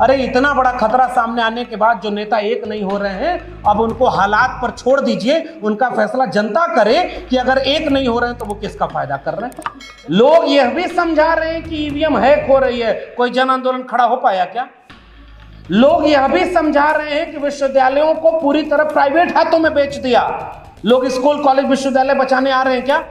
अरे इतना बड़ा खतरा सामने आने के बाद जो नेता एक नहीं हो रहे हैं, अब उनको हालात पर छोड़ दीजिए, उनका फैसला जनता करे कि अगर एक नहीं हो रहे हैं तो वो किसका फायदा कर रहे हैं। लोग यह भी समझा रहे हैं कि ईवीएम हैक हो रही है, कोई जन आंदोलन खड़ा हो पाया क्या? लोग यह भी समझा रहे हैं कि विश्वविद्यालयों को पूरी तरह प्राइवेट हाथों में बेच दिया, लोग स्कूल कॉलेज विश्वविद्यालय बचाने आ रहे हैं क्या?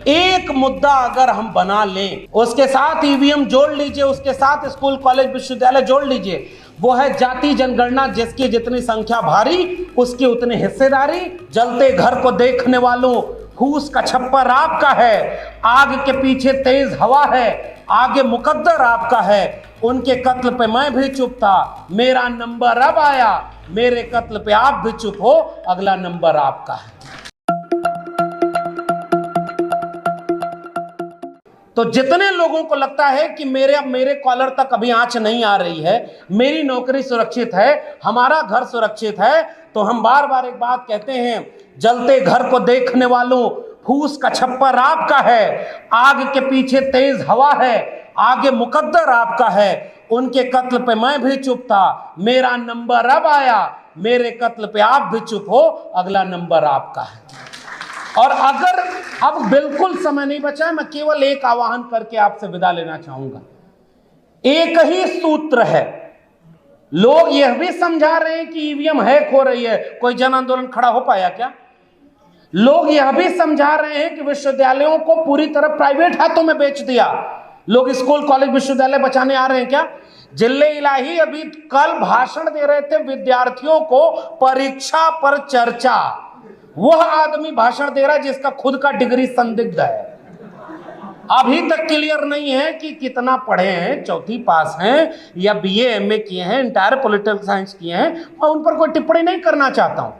एक मुद्दा अगर हम बना लें, उसके साथ ईवीएम जोड़ लीजिए, उसके साथ स्कूल कॉलेज विश्वविद्यालय जोड़ लीजिए, वो है जाति जनगणना, जिसकी जितनी संख्या भारी उसकी उतनी हिस्सेदारी। जलते घर को देखने वालों, फूस का छप्पर आपका है, आग के पीछे तेज हवा है, आगे मुकद्दर आपका है। उनके कत्ल पे मैं भी चुप था, मेरा नंबर अब आया, मेरे कत्ल पे आप भी चुप हो, अगला नंबर आपका है। तो जितने लोगों को लगता है कि मेरे कॉलर तक अभी आंच नहीं आ रही है, मेरी नौकरी सुरक्षित है, हमारा घर सुरक्षित है, तो हम बार बार एक बात कहते हैं, जलते घर को देखने वालों, फूस का छप्पर आपका है, आग के पीछे तेज हवा है, आगे मुकद्दर आपका है। उनके कत्ल पे मैं भी चुप था, मेरा नंबर अब आया, मेरे कत्ल पे आप भी चुप हो, अगला नंबर आपका है। और अगर अब बिल्कुल समय नहीं बचा है, मैं केवल एक आह्वान करके आपसे विदा लेना चाहूंगा। एक ही सूत्र है, लोग यह भी समझा रहे हैं कि ईवीएम हैक हो रही है, कोई जन आंदोलन खड़ा हो पाया क्या? लोग यह भी समझा रहे हैं कि विश्वविद्यालयों को पूरी तरह प्राइवेट हाथों में बेच दिया, लोग स्कूल कॉलेज विश्वविद्यालय बचाने आ रहे हैं क्या? जिले इलाही अभी कल भाषण दे रहे थे विद्यार्थियों को, परीक्षा पर चर्चा। वह आदमी भाषण दे रहा है जिसका खुद का डिग्री संदिग्ध है, अभी तक क्लियर नहीं है कि कितना पढ़े हैं, चौथी पास हैं या बीए एमए किए हैं, इंटायर पॉलिटिकल साइंस किए हैं। मैं उन पर कोई टिप्पणी नहीं करना चाहता हूं।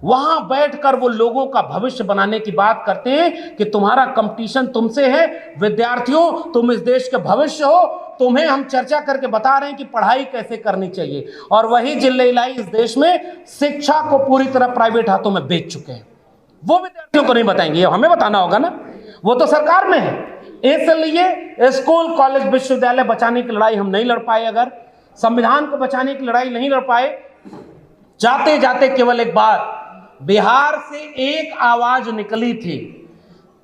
वहां बैठकर वो लोगों का भविष्य बनाने की बात करते हैं कि तुम्हारा कंपटीशन तुमसे है, विद्यार्थियों तुम इस देश के भविष्य हो, तुम्हें हम चर्चा करके बता रहे हैं कि पढ़ाई कैसे करनी चाहिए। और वही जिले इलाही इस देश में शिक्षा को पूरी तरह प्राइवेट हाथों में बेच चुके हैं। वो विद्यार्थियों को नहीं बताएंगे, ये हमें बताना होगा ना, वो तो सरकार में है। इसलिए स्कूल कॉलेज विश्वविद्यालय बचाने की लड़ाई हम नहीं लड़ पाए, अगर संविधान को बचाने की लड़ाई नहीं लड़ पाए, जाते जाते केवल एक बात, बिहार से एक आवाज निकली थी,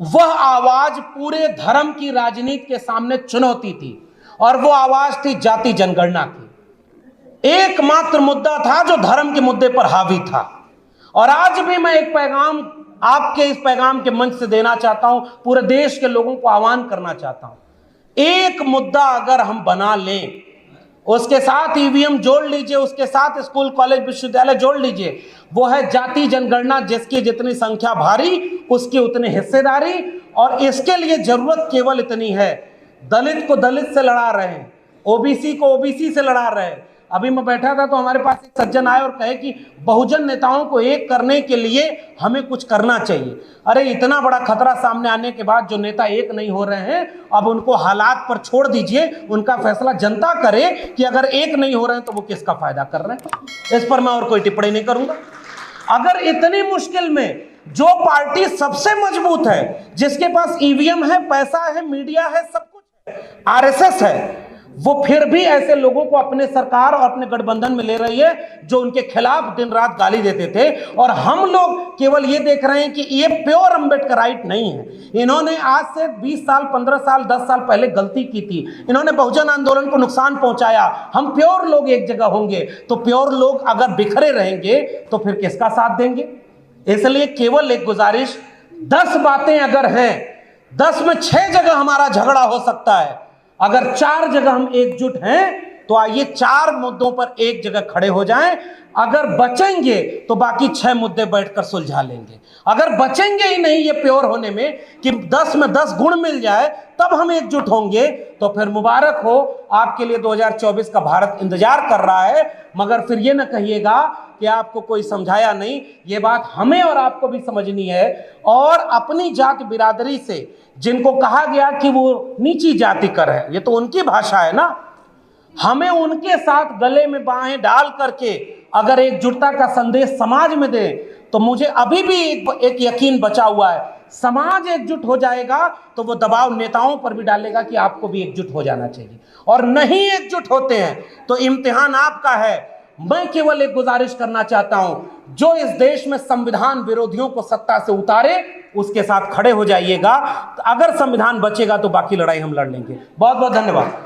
वह आवाज पूरे धर्म की राजनीति के सामने चुनौती थी, और वो आवाज थी जाति जनगणना की। एकमात्र मुद्दा था जो धर्म के मुद्दे पर हावी था। और आज भी मैं एक पैगाम आपके इस पैगाम के मंच से देना चाहता हूं, पूरे देश के लोगों को आह्वान करना चाहता हूं, एक मुद्दा अगर हम बना लें, उसके साथ ईवीएम जोड़ लीजिए, उसके साथ स्कूल कॉलेज विश्वविद्यालय जोड़ लीजिए, वो है जाति जनगणना, जिसकी जितनी संख्या भारी उसकी उतनी हिस्सेदारी। और इसके लिए जरूरत केवल इतनी है, दलित को दलित से लड़ा रहे हैं, ओबीसी को ओबीसी से लड़ा रहे हैं। अभी मैं बैठा था तो हमारे पास एक सज्जन आए और कहे कि बहुजन नेताओं को एक करने के लिए हमें कुछ करना चाहिए। अरे इतना बड़ा खतरा सामने आने के बाद जो नेता एक नहीं हो रहे हैं, अब उनको हालात पर छोड़ दीजिए, उनका फैसला जनता करे कि अगर एक नहीं हो रहे हैं तो वो किसका फायदा कर रहे हैं। इस पर मैं और कोई टिप्पणी नहीं करूंगा। अगर इतनी मुश्किल में जो पार्टी सबसे मजबूत है, जिसके पास ईवीएम है, पैसा है, मीडिया है, सब कुछ है, आरएसएस है, वो फिर भी ऐसे लोगों को अपने सरकार और अपने गठबंधन में ले रही है जो उनके खिलाफ दिन रात गाली देते थे। और हम लोग केवल ये देख रहे हैं कि ये प्योर अम्बेडकराइट नहीं है। इन्होंने आज से 20 साल 15 साल 10 साल पहले गलती की थी, इन्होंने बहुजन आंदोलन को नुकसान पहुंचाया। हम प्योर लोग एक जगह होंगे तो प्योर लोग अगर बिखरे रहेंगे तो फिर किसका साथ देंगे? इसलिए केवल एक गुजारिश, 10 बातें अगर हैं, 10 में 6 जगह हमारा झगड़ा हो सकता है, अगर 4 जगह हम एकजुट हैं तो आइए 4 मुद्दों पर एक जगह खड़े हो जाएं। अगर बचेंगे तो बाकी 6 मुद्दे बैठकर सुलझा लेंगे। अगर बचेंगे ही नहीं ये प्योर होने में कि 10 में 10 गुण मिल जाए तब हम एकजुट होंगे, तो फिर मुबारक हो, आपके लिए 2024 का भारत इंतजार कर रहा है। मगर फिर ये ना कहिएगा कि आपको कोई समझाया नहीं, ये बात हमें और आपको भी समझनी है। और अपनी जात बिरादरी से जिनको कहा गया कि वो नीची जाति कर है, ये तो उनकी भाषा है ना, हमें उनके साथ गले में बाहें डाल करके अगर एकजुटता का संदेश समाज में दें तो मुझे अभी भी एक यकीन बचा हुआ है, समाज एकजुट हो जाएगा तो वो दबाव नेताओं पर भी डालेगा कि आपको भी एकजुट हो जाना चाहिए, और नहीं एकजुट होते हैं तो इम्तिहान आपका है। मैं केवल एक गुजारिश करना चाहता हूं, जो इस देश में संविधान विरोधियों को सत्ता से उतारे उसके साथ खड़े हो जाइएगा। अगर संविधान बचेगा तो बाकी लड़ाई हम लड़ लेंगे। बहुत बहुत धन्यवाद।